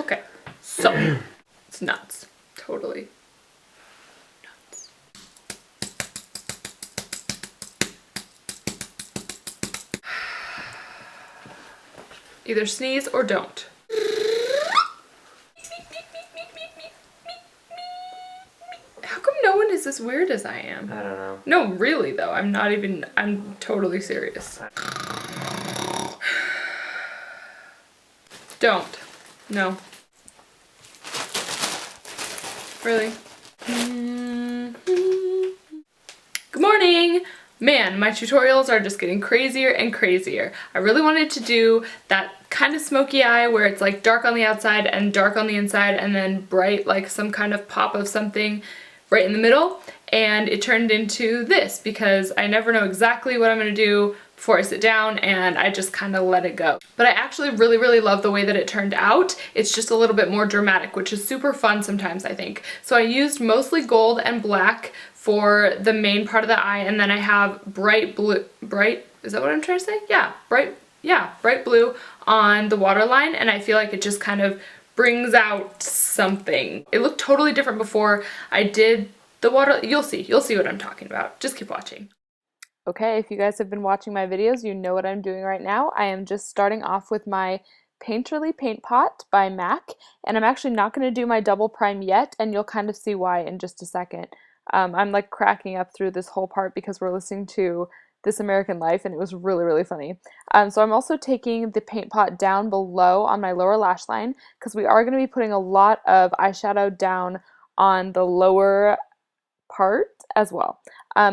Okay, so it's nuts. Totally nuts. Either sneeze or don't. How come no one is as weird as I am? I don't know. No, really though. I'm not even, I'm totally serious. Don't. No. Really? Good morning! Man, my tutorials are just getting crazier and crazier. I really wanted to do that kind of smoky eye where it's like dark on the outside and dark on the inside and then bright, like some kind of pop of something right in the middle. And it turned into this because I never know exactly what I'm gonna do before I sit down, and I just kind of let it go. But I actually really love the way that it turned out. It's just a little bit more dramatic, which is super fun sometimes, I think. So I used mostly gold and black for the main part of the eye, and then I have bright blue, is that what I'm trying to say? Yeah, bright blue on the waterline, and I feel like it just kind of brings out something. It looked totally different before I did the water. You'll see what I'm talking about. Just keep watching. Okay, if you guys have been watching my videos, you know what I'm doing right now. I am just starting off with my Painterly Paint Pot by MAC, and I'm actually not going to do my double prime yet, and you'll kind of see why in just a second. I'm like cracking up through this whole part because we're listening to This American Life, and it was really funny. So I'm also taking the paint pot down below on my lower lash line because we are going to be putting a lot of eyeshadow down on the lower part as well.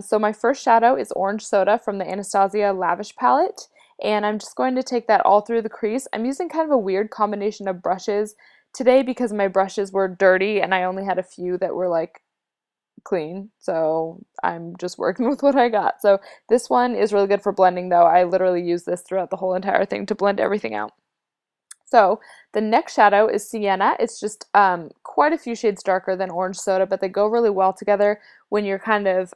So my first shadow is Orange Soda from the Anastasia Lavish palette, and I'm just going to take that all through the crease. I'm using kind of a weird combination of brushes today because my brushes were dirty and I only had a few that were like clean, so I'm just working with what I got. So this one is really good for blending though. I literally use this throughout the whole entire thing to blend everything out. So the next shadow is Sienna. It's just quite a few shades darker than Orange Soda, but they go really well together when you're kind of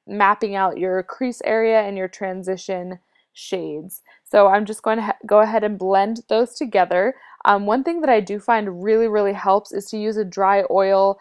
mapping out your crease area and your transition shades. So I'm just going to go ahead and blend those together. One thing that I do find really helps is to use a dry oil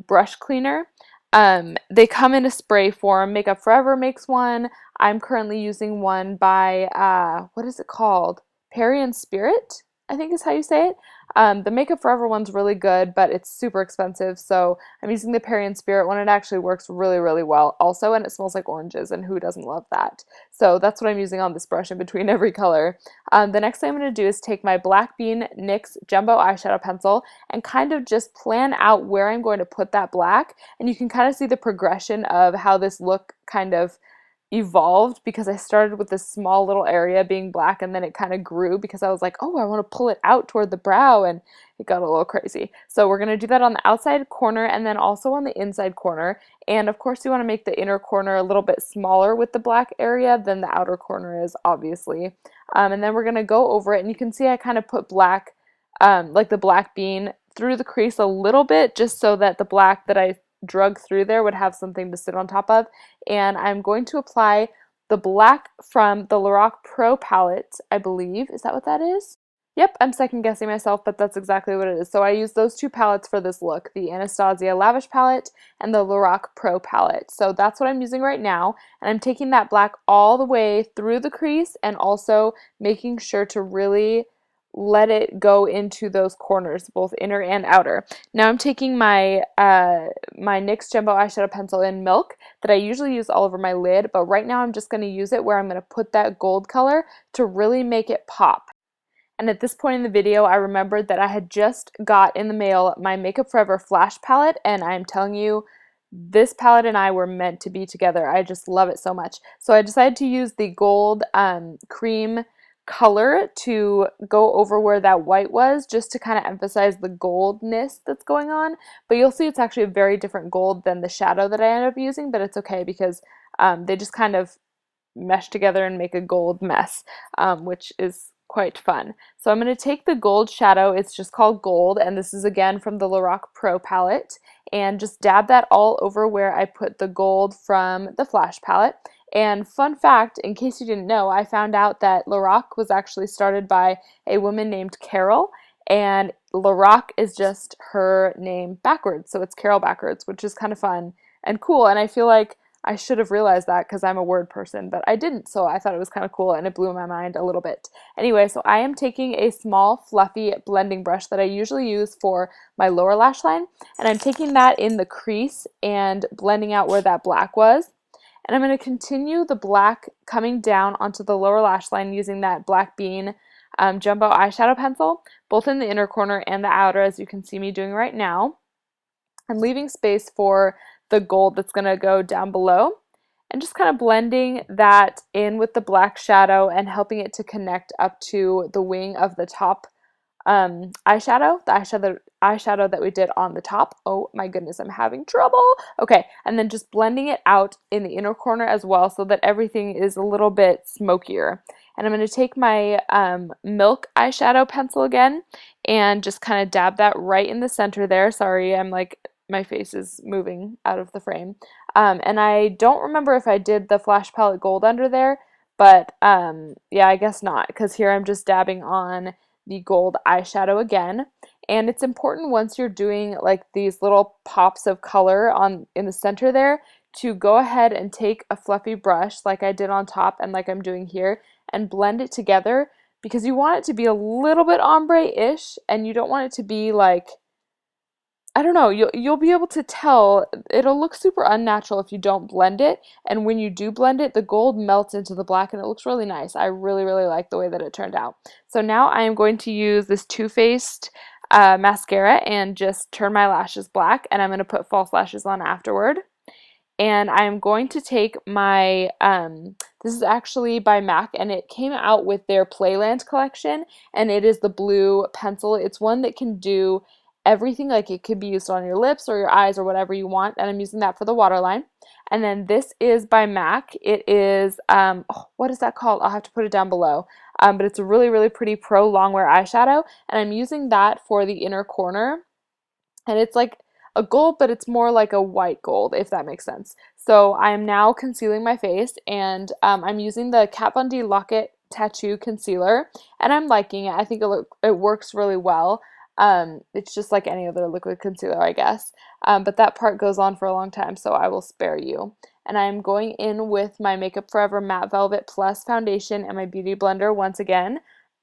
brush cleaner. They come in a spray form. Makeup Forever makes one. I'm currently using one by, what is it called? Perry and Spirit, I think is how you say it. The Makeup Forever one's really good, but it's super expensive, so I'm using the Perry and Spirit one. It actually works really well also, and it smells like oranges, and who doesn't love that? So that's what I'm using on this brush in between every color. The next thing I'm going to do is take my Black Bean NYX Jumbo Eyeshadow Pencil and kind of just plan out where I'm going to put that black, and you can kind of see the progression of how this look kind of evolved because I started with this small little area being black, and then it kind of grew because I was like, oh, I want to pull it out toward the brow, and it got a little crazy. So we're going to do that on the outside corner and then also on the inside corner, and of course you want to make the inner corner a little bit smaller with the black area than the outer corner is, obviously. And then we're going to go over it, and you can see I kind of put black, like the black bean, through the crease a little bit just so that the black that I drug through there would have something to sit on top of. And I'm going to apply the black from the Lorac Pro Palette, I believe. Is that what that is? Yep, I'm second guessing myself, but that's exactly what it is. So I use those two palettes for this look, the Anastasia Lavish palette and the Lorac Pro palette. So that's what I'm using right now, and I'm taking that black all the way through the crease and also making sure to really let it go into those corners, both inner and outer. Now I'm taking my my NYX Jumbo Eyeshadow Pencil in Milk that I usually use all over my lid, but right now I'm just going to use it where I'm going to put that gold color to really make it pop. And at this point in the video, I remembered that I had just got in the mail my Makeup Forever Flash Palette, and I'm telling you, this palette and I were meant to be together. I just love it so much. So I decided to use the gold cream color to go over where that white was, just to kind of emphasize the goldness that's going on. But you'll see it's actually a very different gold than the shadow that I ended up using, but it's okay because they just kind of mesh together and make a gold mess, which is quite fun. So I'm going to take the gold shadow, it's just called Gold, and this is again from the Lorac Pro palette, and just dab that all over where I put the gold from the Flash palette. And fun fact, in case you didn't know, I found out that Lorac was actually started by a woman named Carol, and Lorac is just her name backwards, so it's Carol backwards, which is kind of fun and cool, and I feel like I should have realized that because I'm a word person, but I didn't, so I thought it was kind of cool, and it blew my mind a little bit. Anyway, so I am taking a small, fluffy blending brush that I usually use for my lower lash line, and I'm taking that in the crease and blending out where that black was. And I'm going to continue the black coming down onto the lower lash line using that Black Bean Jumbo eyeshadow pencil, both in the inner corner and the outer, as you can see me doing right now. I'm leaving space for the gold that's going to go down below, and just kind of blending that in with the black shadow and helping it to connect up to the wing of the top eyeshadow, the eyeshadow that we did on the top. Oh my goodness, I'm having trouble. Okay, and then just blending it out in the inner corner as well so that everything is a little bit smokier. And I'm going to take my Milk eyeshadow pencil again and just kind of dab that right in the center there. Sorry, I'm like, my face is moving out of the frame. And I don't remember if I did the Flash Palette Gold under there, but yeah, I guess not, because here I'm just dabbing on the gold eyeshadow again. And it's important once you're doing like these little pops of color in the center there to go ahead and take a fluffy brush like I did on top and like I'm doing here and blend it together, because you want it to be a little bit ombre-ish and you don't want it to be like, I don't know, you'll be able to tell. It'll look super unnatural if you don't blend it, and when you do blend it, the gold melts into the black and it looks really nice. I really, really like the way that it turned out. So now I am going to use this Too Faced mascara and just turn my lashes black, and I'm going to put false lashes on afterward. And I'm going to take my, this is actually by MAC, and it came out with their Playland collection, and it is the blue pencil. It's one that can do everything, like it could be used on your lips or your eyes or whatever you want, and I'm using that for the waterline. And then this is by MAC. It is, what is that called? I'll have to put it down below. But it's a really, really pretty Pro Longwear eyeshadow, and I'm using that for the inner corner. And it's like a gold, but it's more like a white gold, if that makes sense. So I am now concealing my face, and I'm using the Kat Von D Lock-It Tattoo Concealer, and I'm liking it. I think it works really well. It's just like any other liquid concealer, I guess. But that part goes on for a long time, so I will spare you. And I'm going in with my Makeup Forever Matte Velvet Plus foundation and my Beauty Blender once again,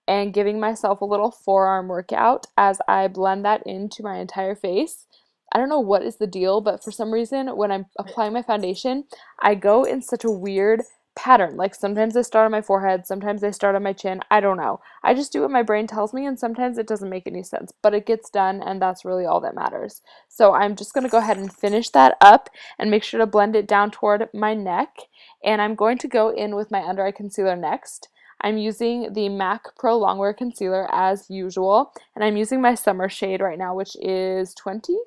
and giving myself a little forearm workout as I blend that into my entire face. I don't know what is the deal, but for some reason when I'm applying my foundation, I go in such a weird pattern. Like sometimes I start on my forehead, sometimes I start on my chin. I don't know. I just do what my brain tells me, and sometimes it doesn't make any sense, but it gets done, and that's really all that matters. So I'm just going to go ahead and finish that up and make sure to blend it down toward my neck. And I'm going to go in with my under eye concealer next. I'm using the MAC Pro Longwear Concealer as usual, and I'm using my summer shade right now, which is 20?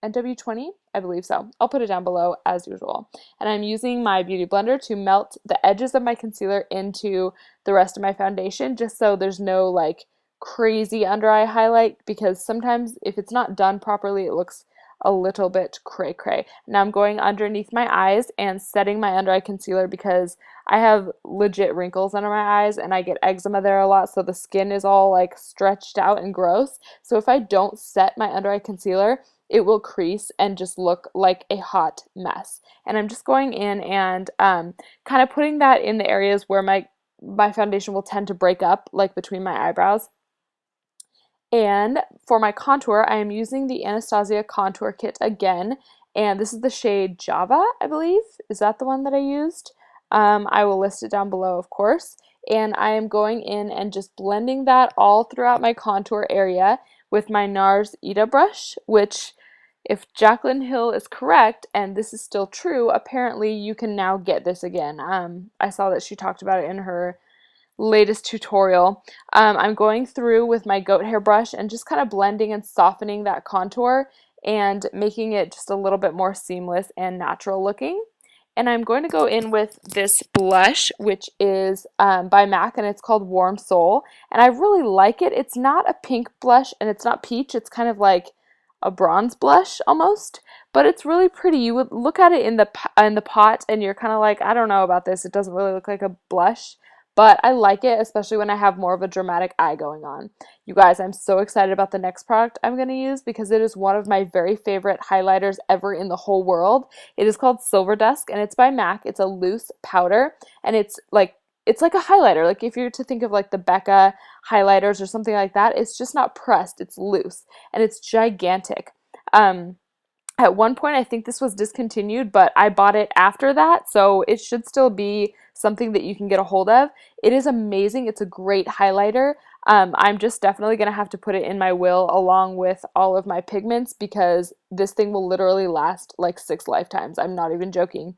NW20? I believe so. I'll put it down below as usual. And I'm using my Beauty Blender to melt the edges of my concealer into the rest of my foundation, just so there's no like crazy under eye highlight, because sometimes if it's not done properly, it looks a little bit cray cray. Now I'm going underneath my eyes and setting my under eye concealer, because I have legit wrinkles under my eyes and I get eczema there a lot, so the skin is all like stretched out and gross. So if I don't set my under eye concealer, it will crease and just look like a hot mess. And I'm just going in and kind of putting that in the areas where my foundation will tend to break up, like between my eyebrows. And for my contour, I am using the Anastasia contour kit again, and this is the shade Java, I believe. Is that the one that I used? I will list it down below, of course. And I am going in and just blending that all throughout my contour area with my NARS Ita brush, which, if Jaclyn Hill is correct, and this is still true, apparently you can now get this again. I saw that she talked about it in her latest tutorial. I'm going through with my goat hair brush and just kind of blending and softening that contour and making it just a little bit more seamless and natural looking. And I'm going to go in with this blush, which is by MAC, and it's called Warm Soul. And I really like it. It's not a pink blush, and it's not peach. It's kind of like a bronze blush almost, but it's really pretty. You would look at it in the pot, and you're kind of like, I don't know about this. It doesn't really look like a blush, but I like it, especially when I have more of a dramatic eye going on. You guys, I'm so excited about the next product I'm going to use because it is one of my very favorite highlighters ever in the whole world. It is called Silver Dusk, and it's by MAC. It's a loose powder, and it's like a highlighter. Like if you're to think of like the Becca highlighters or something like that, it's just not pressed, it's loose, and it's gigantic. At one point, I think this was discontinued, but I bought it after that, so it should still be something that you can get a hold of. It is amazing. It's a great highlighter. I'm just definitely going to have to put it in my will along with all of my pigments because this thing will literally last like 6 lifetimes. I'm not even joking.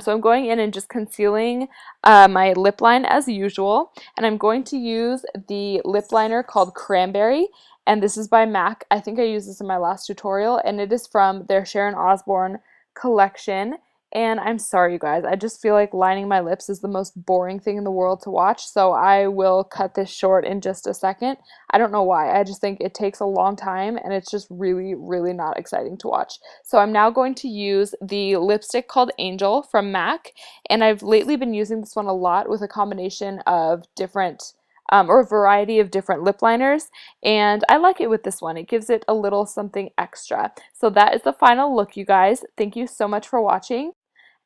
So I'm going in and just concealing my lip line as usual, and I'm going to use the lip liner called Cranberry. And this is by MAC. I think I used this in my last tutorial, and it is from their Sharon Osbourne collection. And I'm sorry, you guys, I just feel like lining my lips is the most boring thing in the world to watch, so I will cut this short in just a second. I don't know why, I just think it takes a long time, and it's just really, really not exciting to watch. So I'm now going to use the lipstick called Angel from MAC, and I've lately been using this one a lot with a combination of different or a variety of different lip liners, and I like it with this one. It gives it a little something extra. So that is the final look, you guys. Thank you so much for watching,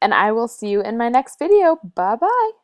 and I will see you in my next video. Bye bye!